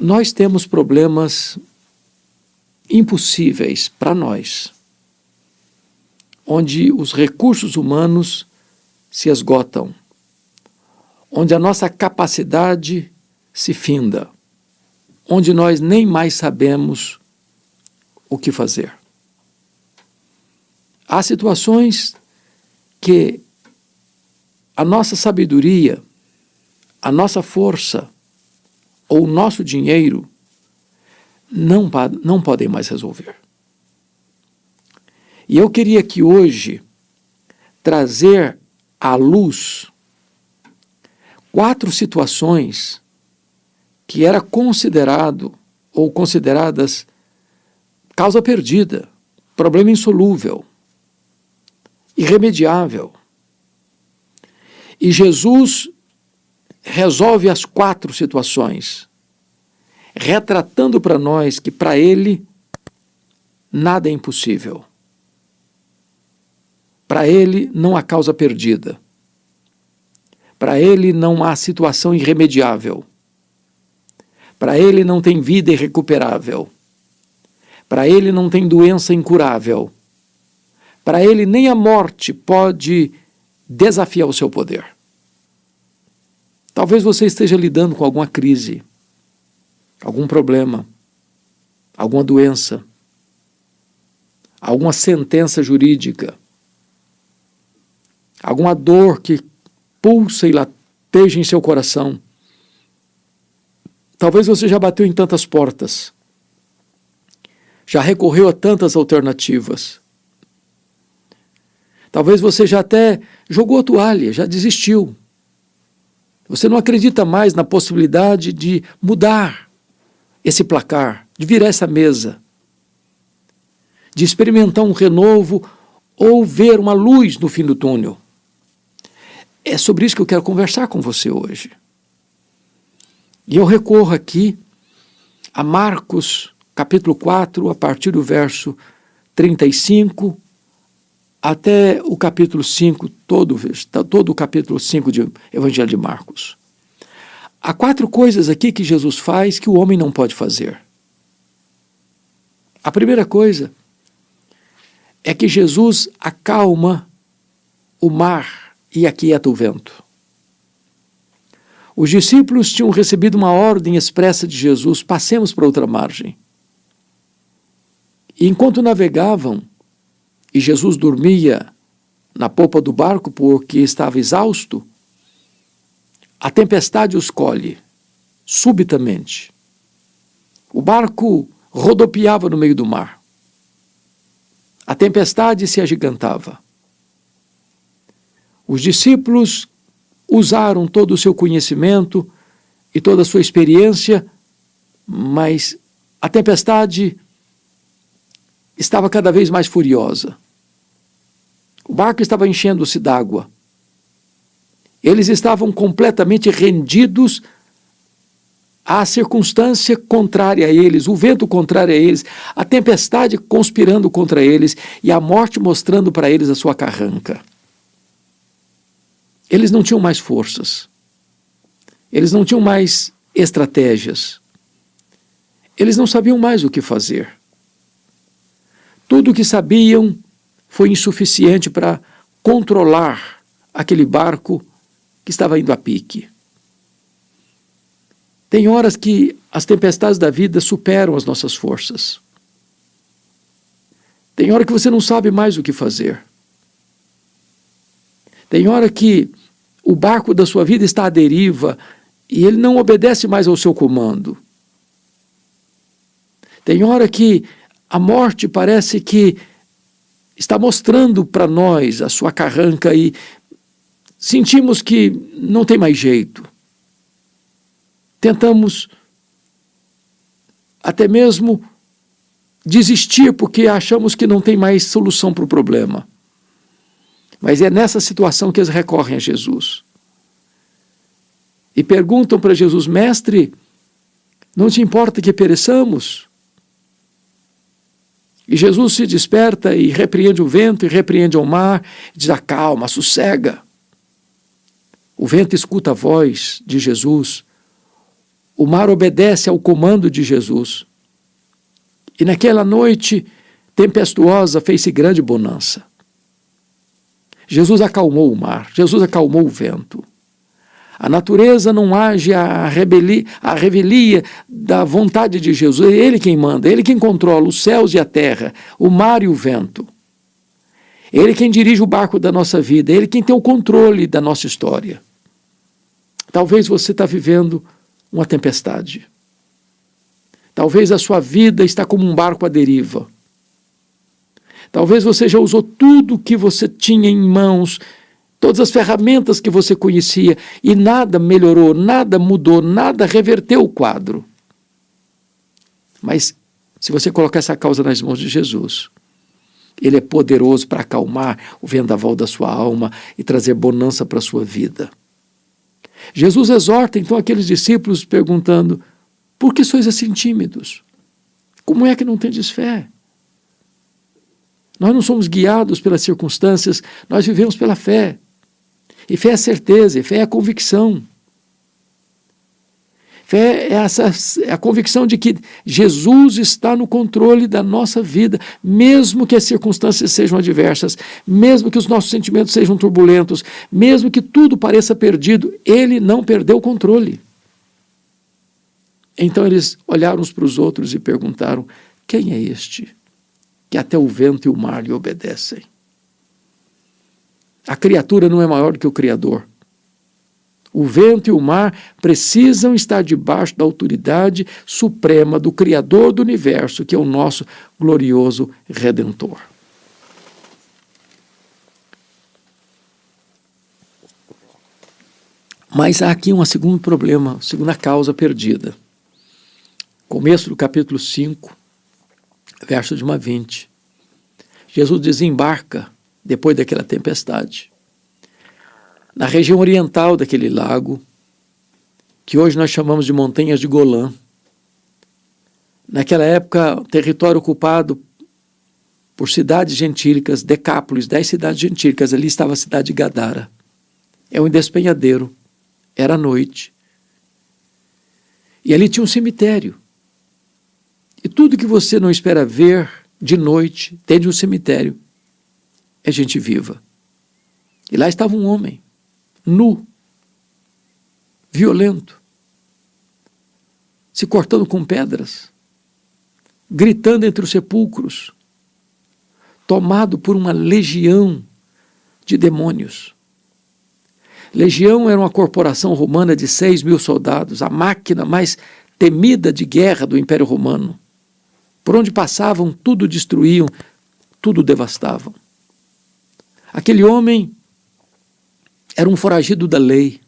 Nós temos problemas impossíveis para nós, onde os recursos humanos se esgotam, onde a nossa capacidade se finda, onde nós nem mais sabemos o que fazer. Há situações que a nossa sabedoria, a nossa força ou o nosso dinheiro não podem mais resolver. E eu queria aqui hoje trazer à luz 4 situações que era considerado ou consideradas causa perdida, problema insolúvel, irremediável. E Jesus resolve as 4 situações, retratando para nós que para Ele nada é impossível. Para Ele não há causa perdida. Para Ele não há situação irremediável. Para Ele não tem vida irrecuperável. Para Ele não tem doença incurável. Para Ele nem a morte pode desafiar o seu poder. Talvez você esteja lidando com alguma crise, algum problema, alguma doença, alguma sentença jurídica, alguma dor que pulsa e lateja em seu coração. Talvez você já bateu em tantas portas, já recorreu a tantas alternativas. Talvez você já até jogou a toalha, já desistiu. Você não acredita mais na possibilidade de mudar esse placar, de virar essa mesa, de experimentar um renovo ou ver uma luz no fim do túnel. É sobre isso que eu quero conversar com você hoje. E eu recorro aqui a Marcos, capítulo 4, a partir do verso 35 até o capítulo 5, todo o capítulo 5 do Evangelho de Marcos. Há 4 coisas aqui que Jesus faz que o homem não pode fazer. A primeira coisa é que Jesus acalma o mar e aquieta o vento. Os discípulos tinham recebido uma ordem expressa de Jesus: passemos para outra margem. E enquanto navegavam, e Jesus dormia na popa do barco porque estava exausto, a tempestade os colhe, subitamente. O barco rodopiava no meio do mar. A tempestade se agigantava. Os discípulos usaram todo o seu conhecimento e toda a sua experiência, mas a tempestade estava cada vez mais furiosa. O barco estava enchendo-se d'água. Eles estavam completamente rendidos à circunstância contrária a eles, o vento contrário a eles, a tempestade conspirando contra eles e a morte mostrando para eles a sua carranca. Eles não tinham mais forças. Eles não tinham mais estratégias. Eles não sabiam mais o que fazer. Tudo o que sabiam foi insuficiente para controlar aquele barco que estava indo a pique. Tem horas que as tempestades da vida superam as nossas forças. Tem hora que você não sabe mais o que fazer. Tem hora que o barco da sua vida está à deriva e ele não obedece mais ao seu comando. Tem hora que a morte parece que está mostrando para nós a sua carranca e sentimos que não tem mais jeito. Tentamos até mesmo desistir porque achamos que não tem mais solução para o problema. Mas é nessa situação que eles recorrem a Jesus. E perguntam para Jesus: mestre, não te importa que pereçamos? E Jesus se desperta e repreende o vento e repreende o mar, e diz: acalma, sossega. O vento escuta a voz de Jesus, O mar obedece ao comando de Jesus. E naquela noite tempestuosa fez-se grande bonança. Jesus acalmou o mar, Jesus acalmou o vento. A natureza não age à revelia da vontade de Jesus. É Ele quem manda, é Ele quem controla os céus e a terra, o mar e o vento. É Ele quem dirige o barco da nossa vida, é Ele quem tem o controle da nossa história. Talvez você está vivendo uma tempestade. Talvez a sua vida está como um barco à deriva. Talvez você já usou tudo que você tinha em mãos, todas as ferramentas que você conhecia, e nada melhorou, nada mudou, nada reverteu o quadro. Mas se você colocar essa causa nas mãos de Jesus, Ele é poderoso para acalmar o vendaval da sua alma e trazer bonança para a sua vida. Jesus exorta então aqueles discípulos perguntando: por que sois assim tímidos? Como é que não tendes fé? Nós não somos guiados pelas circunstâncias, nós vivemos pela fé. E fé é certeza, e fé é a convicção. Fé é a convicção de que Jesus está no controle da nossa vida, mesmo que as circunstâncias sejam adversas, mesmo que os nossos sentimentos sejam turbulentos, mesmo que tudo pareça perdido, Ele não perdeu o controle. Então eles olharam uns para os outros e perguntaram: quem é este que até o vento e o mar lhe obedecem? A criatura não é maior do que o Criador. O vento e o mar precisam estar debaixo da autoridade suprema do Criador do universo, que é o nosso glorioso Redentor. Mas há aqui um segundo problema, segunda causa perdida. Começo do capítulo 5, verso de 1 a 20. Jesus desembarca depois daquela tempestade na região oriental daquele lago, que hoje nós chamamos de Montanhas de Golã. Naquela época, território ocupado por cidades gentílicas, Decápolis, 10 cidades gentílicas, ali estava a cidade de Gadara. É um despenhadeiro, era noite. E ali tinha um cemitério. E tudo que você não espera ver de noite, dentro de um cemitério, é gente viva. E lá estava um homem, nu, violento, se cortando com pedras, gritando entre os sepulcros, tomado por uma legião de demônios. Legião era uma corporação romana de 6.000 soldados, a máquina mais temida de guerra do Império Romano. Por onde passavam, tudo destruíam, tudo devastavam. Aquele homem era um foragido da lei.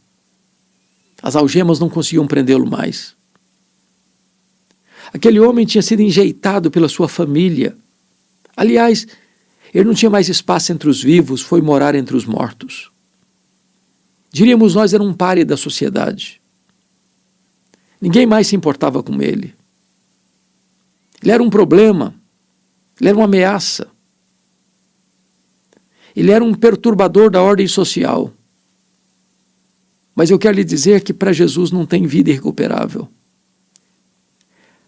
As algemas não conseguiam prendê-lo mais. Aquele homem tinha sido enjeitado pela sua família. Aliás, ele não tinha mais espaço entre os vivos, foi morar entre os mortos. Diríamos nós, era um pária da sociedade. Ninguém mais se importava com ele. Ele era um problema, ele era uma ameaça. Ele era um perturbador da ordem social. Mas eu quero lhe dizer que para Jesus não tem vida irrecuperável.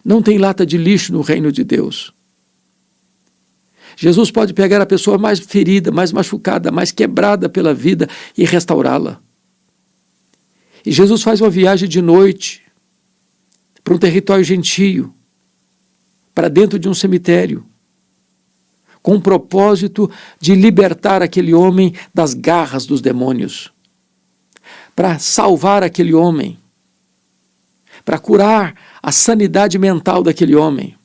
Não tem lata de lixo no reino de Deus. Jesus pode pegar a pessoa mais ferida, mais machucada, mais quebrada pela vida e restaurá-la. E Jesus faz uma viagem de noite para um território gentio, para dentro de um cemitério, com o propósito de libertar aquele homem das garras dos demônios, para salvar aquele homem, para curar a sanidade mental daquele homem,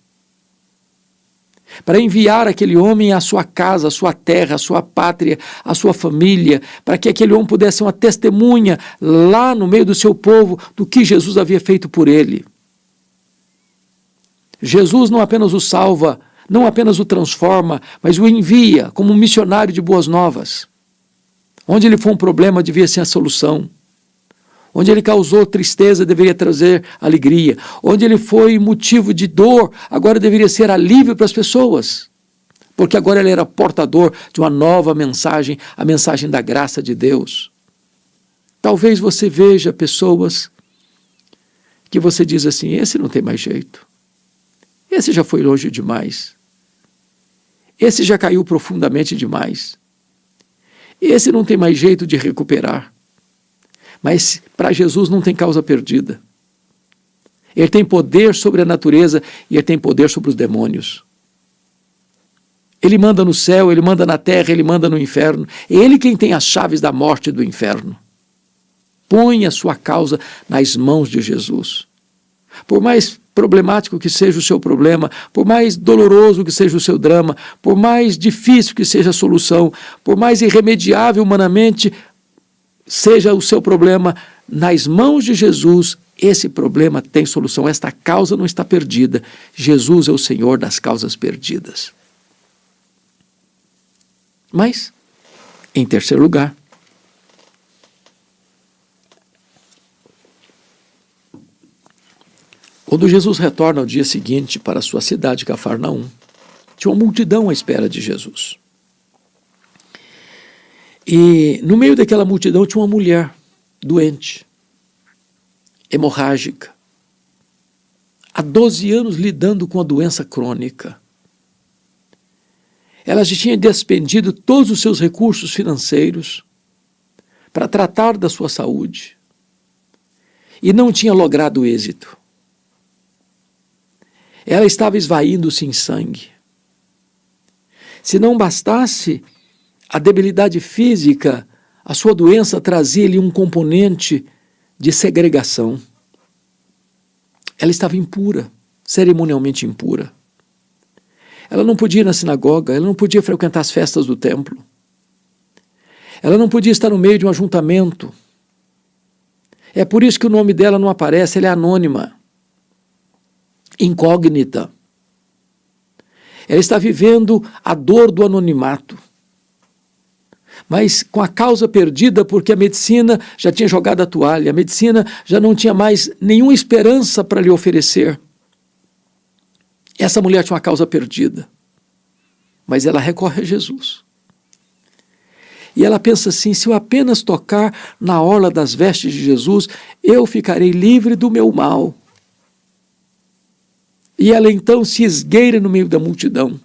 para enviar aquele homem à sua casa, à sua terra, à sua pátria, à sua família, para que aquele homem pudesse ser uma testemunha lá no meio do seu povo do que Jesus havia feito por ele. Jesus não apenas o salva, não apenas o transforma, mas o envia como um missionário de boas novas. Onde ele foi um problema, devia ser a solução. Onde ele causou tristeza, deveria trazer alegria. Onde ele foi motivo de dor, agora deveria ser alívio para as pessoas. Porque agora ele era portador de uma nova mensagem, a mensagem da graça de Deus. Talvez você veja pessoas que você diz assim, esse não tem mais jeito. Esse já foi longe demais. Esse já caiu profundamente demais. Esse não tem mais jeito de recuperar. Mas para Jesus não tem causa perdida. Ele tem poder sobre a natureza e ele tem poder sobre os demônios. Ele manda no céu, ele manda na terra, ele manda no inferno. É ele quem tem as chaves da morte e do inferno. Põe a sua causa nas mãos de Jesus. Por mais problemático que seja o seu problema, por mais doloroso que seja o seu drama, por mais difícil que seja a solução, por mais irremediável humanamente seja o seu problema, nas mãos de Jesus, esse problema tem solução. Esta causa não está perdida. Jesus é o Senhor das causas perdidas. Mas, em terceiro lugar, quando Jesus retorna ao dia seguinte para a sua cidade, Cafarnaum, tinha uma multidão à espera de Jesus. E no meio daquela multidão tinha uma mulher doente, hemorrágica, há 12 anos lidando com a doença crônica. Ela já tinha despendido todos os seus recursos financeiros para tratar da sua saúde e não tinha logrado êxito. Ela estava esvaindo-se em sangue. Se não bastasse a debilidade física, a sua doença trazia-lhe um componente de segregação. Ela estava impura, cerimonialmente impura. Ela não podia ir na sinagoga, ela não podia frequentar as festas do templo. Ela não podia estar no meio de um ajuntamento. É por isso que o nome dela não aparece, ela é anônima, incógnita. Ela está vivendo a dor do anonimato, mas com a causa perdida porque a medicina já tinha jogado a toalha, a medicina já não tinha mais nenhuma esperança para lhe oferecer. Essa mulher tinha uma causa perdida, mas ela recorre a Jesus. E ela pensa assim, se eu apenas tocar na orla das vestes de Jesus, eu ficarei livre do meu mal. E ela então se esgueira no meio da multidão.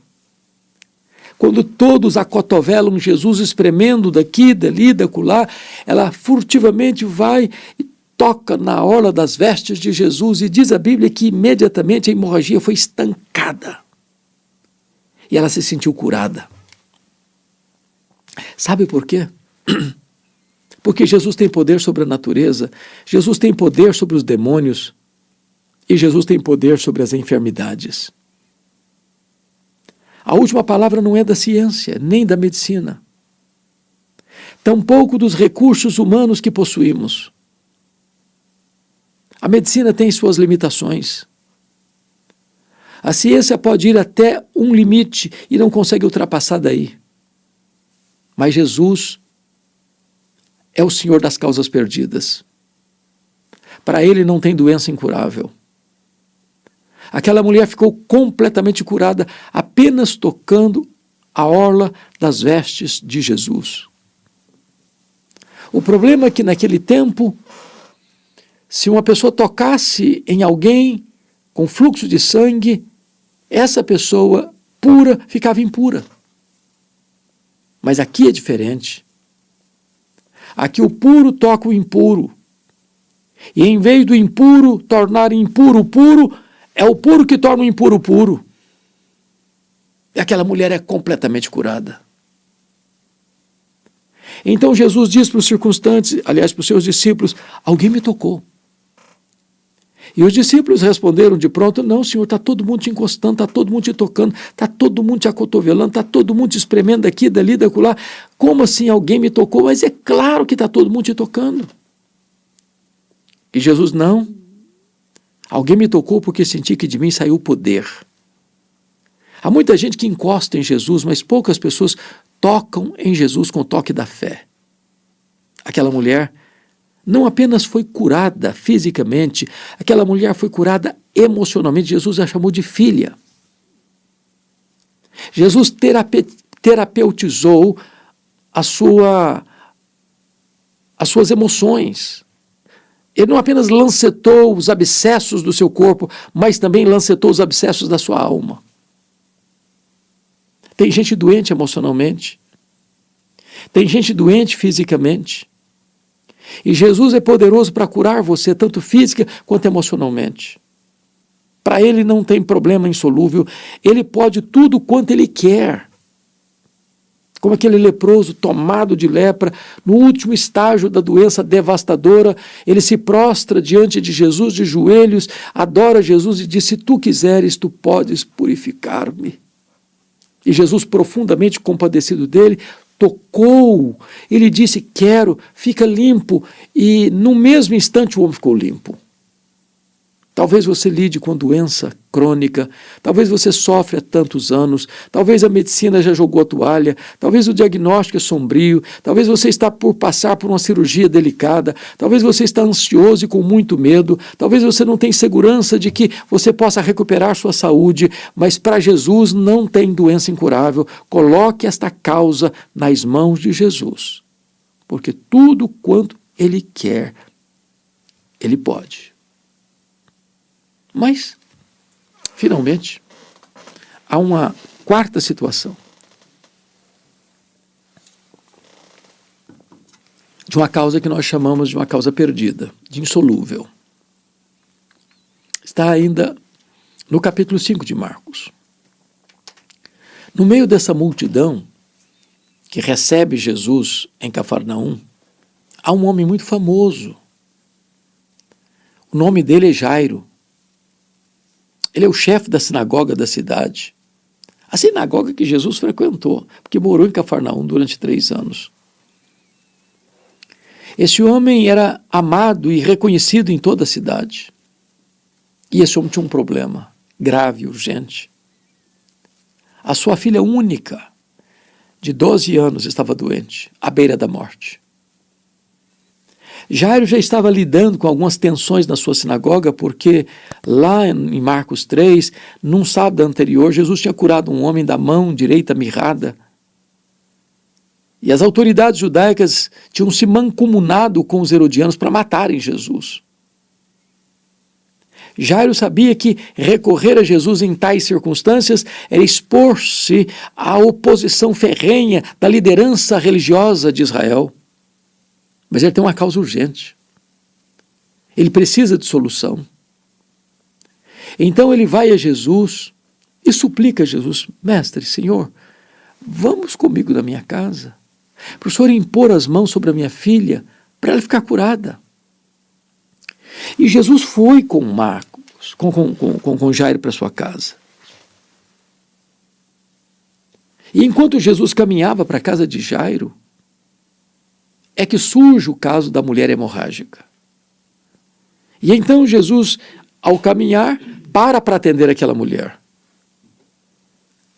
Quando todos acotovelam Jesus espremendo daqui, dali, dacolá, ela furtivamente vai e toca na orla das vestes de Jesus e diz a Bíblia que imediatamente a hemorragia foi estancada. E ela se sentiu curada. Sabe por quê? Porque Jesus tem poder sobre a natureza, Jesus tem poder sobre os demônios e Jesus tem poder sobre as enfermidades. A última palavra não é da ciência, nem da medicina. Tampouco dos recursos humanos que possuímos. A medicina tem suas limitações. A ciência pode ir até um limite e não consegue ultrapassar daí. Mas Jesus é o Senhor das causas perdidas. Para ele não tem doença incurável. Aquela mulher ficou completamente curada apenas tocando a orla das vestes de Jesus. O problema é que naquele tempo, se uma pessoa tocasse em alguém com fluxo de sangue, essa pessoa pura ficava impura. Mas aqui é diferente. Aqui o puro toca o impuro. E em vez do impuro tornar impuro o puro, é o puro que torna o impuro puro. E aquela mulher é completamente curada. Então Jesus diz para os circunstantes, aliás, para os seus discípulos, alguém me tocou. E os discípulos responderam de pronto, não, Senhor, está todo mundo te encostando, está todo mundo te tocando, está todo mundo te acotovelando, está todo mundo te espremendo daqui, dali, dacolá. Como assim alguém me tocou? Mas é claro que está todo mundo te tocando. E Jesus, não. Alguém me tocou porque senti que de mim saiu o poder. Há muita gente que encosta em Jesus, mas poucas pessoas tocam em Jesus com o toque da fé. Aquela mulher não apenas foi curada fisicamente, aquela mulher foi curada emocionalmente. Jesus a chamou de filha. Jesus terapeutizou as suas emoções. Ele não apenas lancetou os abscessos do seu corpo, mas também lancetou os abscessos da sua alma. Tem gente doente emocionalmente. Tem gente doente fisicamente. E Jesus é poderoso para curar você, tanto física quanto emocionalmente. Para ele não tem problema insolúvel. Ele pode tudo quanto ele quer. Como aquele leproso tomado de lepra, no último estágio da doença devastadora, ele se prostra diante de Jesus de joelhos, adora Jesus e diz: se tu quiseres, tu podes purificar-me. E Jesus, profundamente compadecido dele, tocou, ele disse: quero, fica limpo. E no mesmo instante o homem ficou limpo. Talvez você lide com doença crônica, talvez você sofre há tantos anos, talvez a medicina já jogou a toalha, talvez o diagnóstico é sombrio, talvez você está por passar por uma cirurgia delicada, talvez você está ansioso e com muito medo, talvez você não tenha segurança de que você possa recuperar sua saúde, mas para Jesus não tem doença incurável. Coloque esta causa nas mãos de Jesus, porque tudo quanto Ele quer, Ele pode. Mas, finalmente, há uma quarta situação. De uma causa que nós chamamos de uma causa perdida, de insolúvel. Está ainda no capítulo 5 de Marcos. No meio dessa multidão que recebe Jesus em Cafarnaum, há um homem muito famoso. O nome dele é Jairo. Ele é o chefe da sinagoga da cidade. A sinagoga que Jesus frequentou, porque morou em Cafarnaum durante 3 anos. Esse homem era amado e reconhecido em toda a cidade. E esse homem tinha um problema grave, urgente. A sua filha única, de 12 anos, estava doente, à beira da morte. Jairo já estava lidando com algumas tensões na sua sinagoga, porque lá em Marcos 3, num sábado anterior, Jesus tinha curado um homem da mão direita mirrada. E as autoridades judaicas tinham se mancomunado com os herodianos para matarem Jesus. Jairo sabia que recorrer a Jesus em tais circunstâncias era expor-se à oposição ferrenha da liderança religiosa de Israel. Mas ele tem uma causa urgente. Ele precisa de solução. Então ele vai a Jesus e suplica a Jesus: mestre, Senhor, vamos comigo na minha casa, para o Senhor impor as mãos sobre a minha filha, para ela ficar curada. E Jesus foi com Marcos, com Jairo para sua casa. E enquanto Jesus caminhava para a casa de Jairo, é que surge o caso da mulher hemorrágica. E então Jesus, ao caminhar, para atender aquela mulher.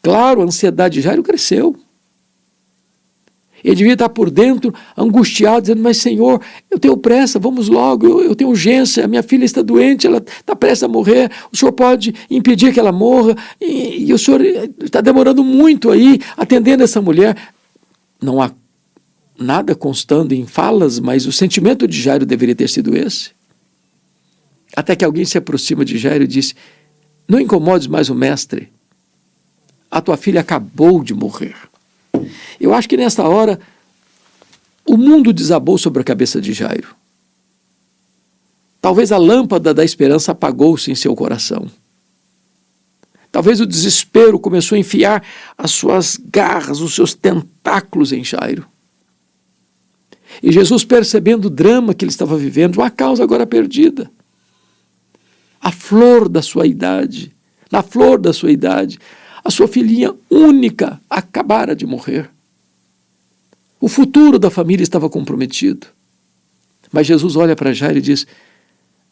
Claro, a ansiedade de Jairo cresceu. Ele devia estar por dentro, angustiado, dizendo: mas Senhor, eu tenho pressa, vamos logo, eu tenho urgência, a minha filha está doente, ela está prestes a morrer, o Senhor pode impedir que ela morra, e o Senhor está demorando muito aí, atendendo essa mulher. Não há nada constando em falas, mas o sentimento de Jairo deveria ter sido esse. Até que alguém se aproxima de Jairo e disse: não incomodes mais o mestre, a tua filha acabou de morrer. Eu acho que nessa hora o mundo desabou sobre a cabeça de Jairo. Talvez a lâmpada da esperança apagou-se em seu coração. Talvez o desespero começou a enfiar as suas garras, os seus tentáculos em Jairo. E Jesus, percebendo o drama que ele estava vivendo, uma causa agora perdida, a flor da sua idade, na flor da sua idade, a sua filhinha única acabara de morrer. O futuro da família estava comprometido. Mas Jesus olha para Jairo e diz: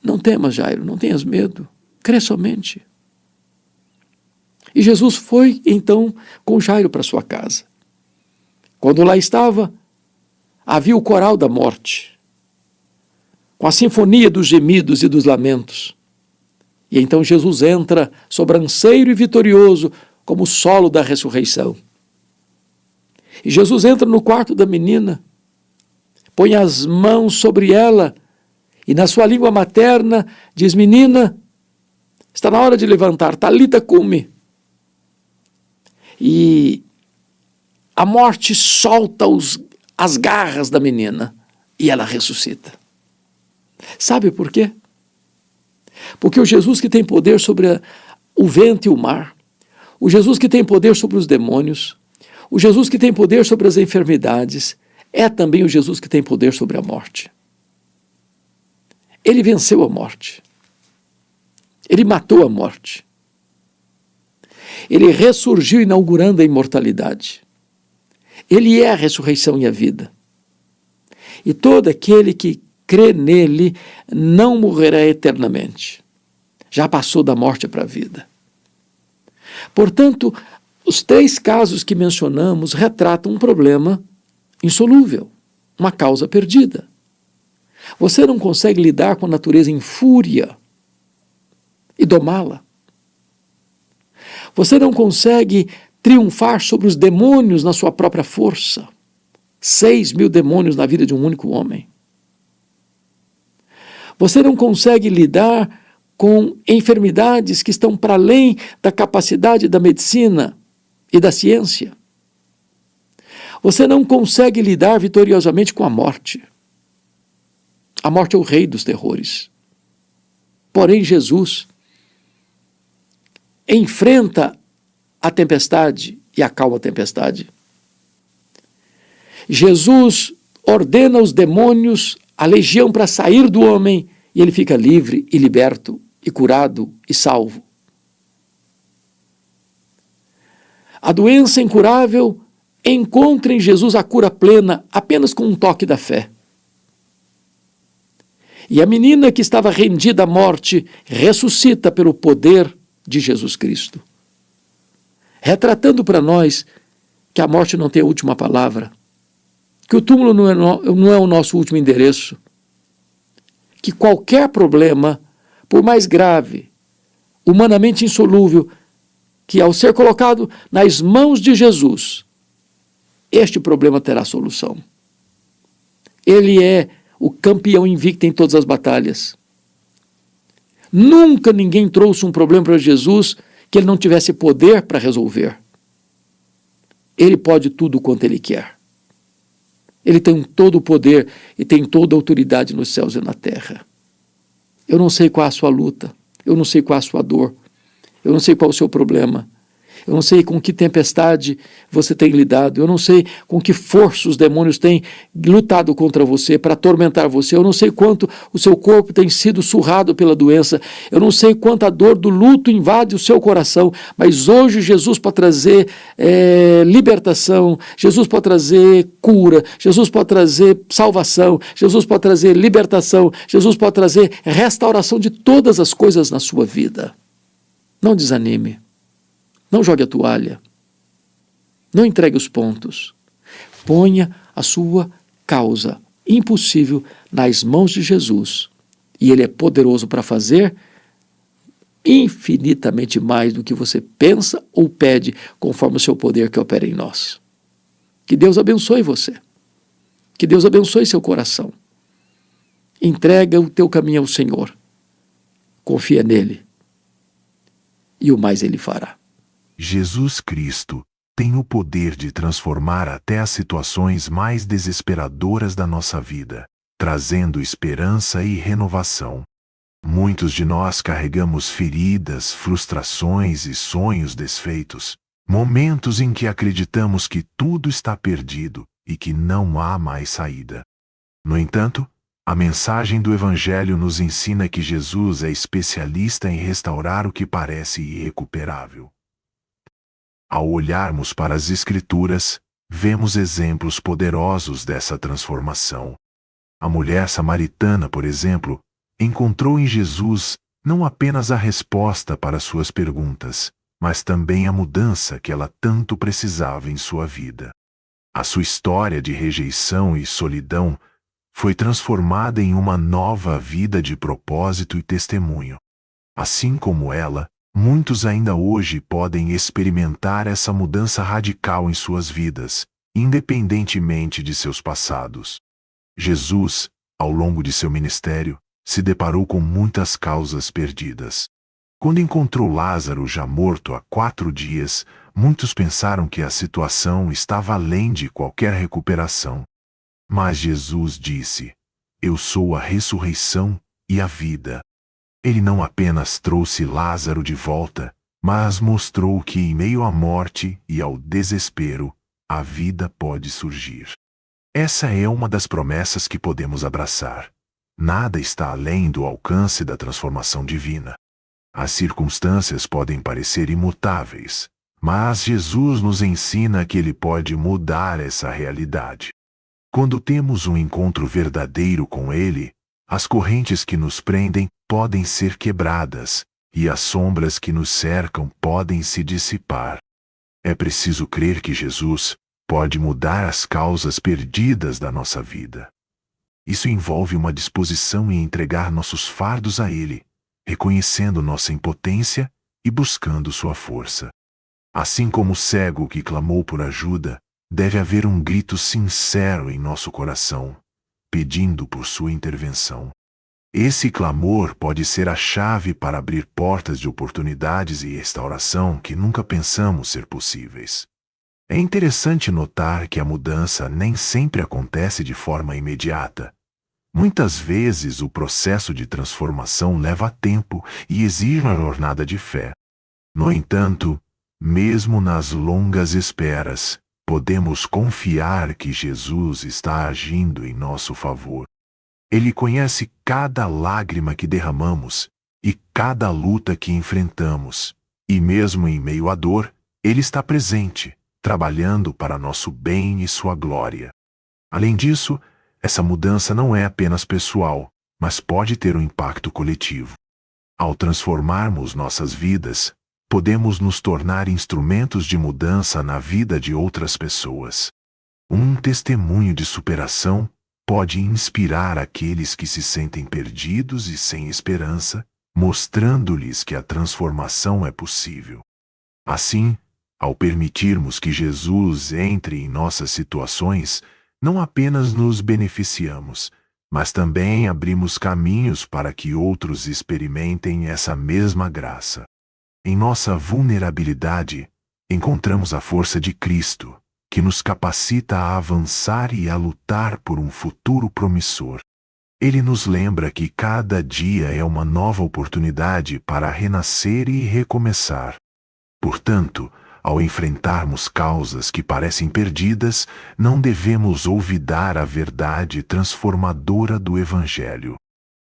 não temas, Jairo, não tenhas medo, crê somente. E Jesus foi então com Jairo para sua casa. Quando lá estava, havia o coral da morte, com a sinfonia dos gemidos e dos lamentos. E então Jesus entra sobranceiro e vitorioso, como o solo da ressurreição. E Jesus entra no quarto da menina, põe as mãos sobre ela E na sua língua materna diz: menina, está na hora de levantar, talita cumi. E a morte solta as garras da menina e ela ressuscita. Sabe por quê? Porque o Jesus que tem poder sobre o vento e o mar, o Jesus que tem poder sobre os demônios, o Jesus que tem poder sobre as enfermidades, é também o Jesus que tem poder sobre a morte. Ele venceu a morte. Ele matou a morte. Ele ressurgiu inaugurando a imortalidade. Ele é a ressurreição e a vida. E todo aquele que crê nele não morrerá eternamente. Já passou da morte para a vida. Portanto, os 3 casos que mencionamos retratam um problema insolúvel, uma causa perdida. Você não consegue lidar com a natureza em fúria e domá-la. Você não consegue triunfar sobre os demônios na sua própria força. 6.000 demônios na vida de um único homem. Você não consegue lidar com enfermidades que estão para além da capacidade da medicina e da ciência. Você não consegue lidar vitoriosamente com a morte. A morte é o rei dos terrores. Porém, Jesus enfrenta a tempestade e acalma a tempestade. Jesus ordena aos demônios, a legião, para sair do homem, e ele fica livre e liberto, e curado e salvo. A doença incurável encontra em Jesus a cura plena apenas com um toque da fé. E a menina que estava rendida à morte ressuscita pelo poder de Jesus Cristo, retratando para nós que a morte não tem a última palavra, que o túmulo não é o nosso último endereço, que qualquer problema, por mais grave, humanamente insolúvel, que ao ser colocado nas mãos de Jesus, este problema terá solução. Ele é o campeão invicto em todas as batalhas. Nunca ninguém trouxe um problema para Jesus que ele não tivesse poder para resolver. Ele pode tudo quanto ele quer. Ele tem todo o poder e tem toda a autoridade nos céus e na terra. Eu não sei qual é a sua luta, eu não sei qual é a sua dor, eu não sei qual é o seu problema, eu não sei com que tempestade você tem lidado, eu não sei com que força os demônios têm lutado contra você para atormentar você, eu não sei quanto o seu corpo tem sido surrado pela doença, eu não sei quanta dor do luto invade o seu coração, mas hoje Jesus pode trazer libertação, Jesus pode trazer cura, Jesus pode trazer salvação, Jesus pode trazer libertação, Jesus pode trazer restauração de todas as coisas na sua vida. Não desanime. Não jogue a toalha. Não entregue os pontos. Ponha a sua causa impossível nas mãos de Jesus. E Ele é poderoso para fazer infinitamente mais do que você pensa ou pede, conforme o seu poder que opera em nós. Que Deus abençoe você. Que Deus abençoe seu coração. Entrega o teu caminho ao Senhor. Confia nele. E o mais Ele fará. Jesus Cristo tem o poder de transformar até as situações mais desesperadoras da nossa vida, trazendo esperança e renovação. Muitos de nós carregamos feridas, frustrações e sonhos desfeitos, momentos em que acreditamos que tudo está perdido e que não há mais saída. No entanto, a mensagem do Evangelho nos ensina que Jesus é especialista em restaurar o que parece irrecuperável. Ao olharmos para as Escrituras, vemos exemplos poderosos dessa transformação. A mulher samaritana, por exemplo, encontrou em Jesus não apenas a resposta para suas perguntas, mas também a mudança que ela tanto precisava em sua vida. A sua história de rejeição e solidão foi transformada em uma nova vida de propósito e testemunho. Assim como ela, muitos ainda hoje podem experimentar essa mudança radical em suas vidas, independentemente de seus passados. Jesus, ao longo de seu ministério, se deparou com muitas causas perdidas. Quando encontrou Lázaro já morto há 4 dias, muitos pensaram que a situação estava além de qualquer recuperação. Mas Jesus disse: Eu sou a ressurreição e a vida. Ele não apenas trouxe Lázaro de volta, mas mostrou que em meio à morte e ao desespero, a vida pode surgir. Essa é uma das promessas que podemos abraçar. Nada está além do alcance da transformação divina. As circunstâncias podem parecer imutáveis, mas Jesus nos ensina que Ele pode mudar essa realidade. Quando temos um encontro verdadeiro com Ele, as correntes que nos prendem podem ser quebradas e as sombras que nos cercam podem se dissipar. É preciso crer que Jesus pode mudar as causas perdidas da nossa vida. Isso envolve uma disposição em entregar nossos fardos a Ele, reconhecendo nossa impotência e buscando sua força. Assim como o cego que clamou por ajuda, deve haver um grito sincero em nosso coração, pedindo por sua intervenção. Esse clamor pode ser a chave para abrir portas de oportunidades e restauração que nunca pensamos ser possíveis. É interessante notar que a mudança nem sempre acontece de forma imediata. Muitas vezes o processo de transformação leva tempo e exige uma jornada de fé. No entanto, mesmo nas longas esperas, podemos confiar que Jesus está agindo em nosso favor. Ele conhece cada lágrima que derramamos e cada luta que enfrentamos, e mesmo em meio à dor, Ele está presente, trabalhando para nosso bem e sua glória. Além disso, essa mudança não é apenas pessoal, mas pode ter um impacto coletivo. Ao transformarmos nossas vidas, podemos nos tornar instrumentos de mudança na vida de outras pessoas. Um testemunho de superação pode inspirar aqueles que se sentem perdidos e sem esperança, mostrando-lhes que a transformação é possível. Assim, ao permitirmos que Jesus entre em nossas situações, não apenas nos beneficiamos, mas também abrimos caminhos para que outros experimentem essa mesma graça. Em nossa vulnerabilidade, encontramos a força de Cristo, que nos capacita a avançar e a lutar por um futuro promissor. Ele nos lembra que cada dia é uma nova oportunidade para renascer e recomeçar. Portanto, ao enfrentarmos causas que parecem perdidas, não devemos olvidar a verdade transformadora do Evangelho.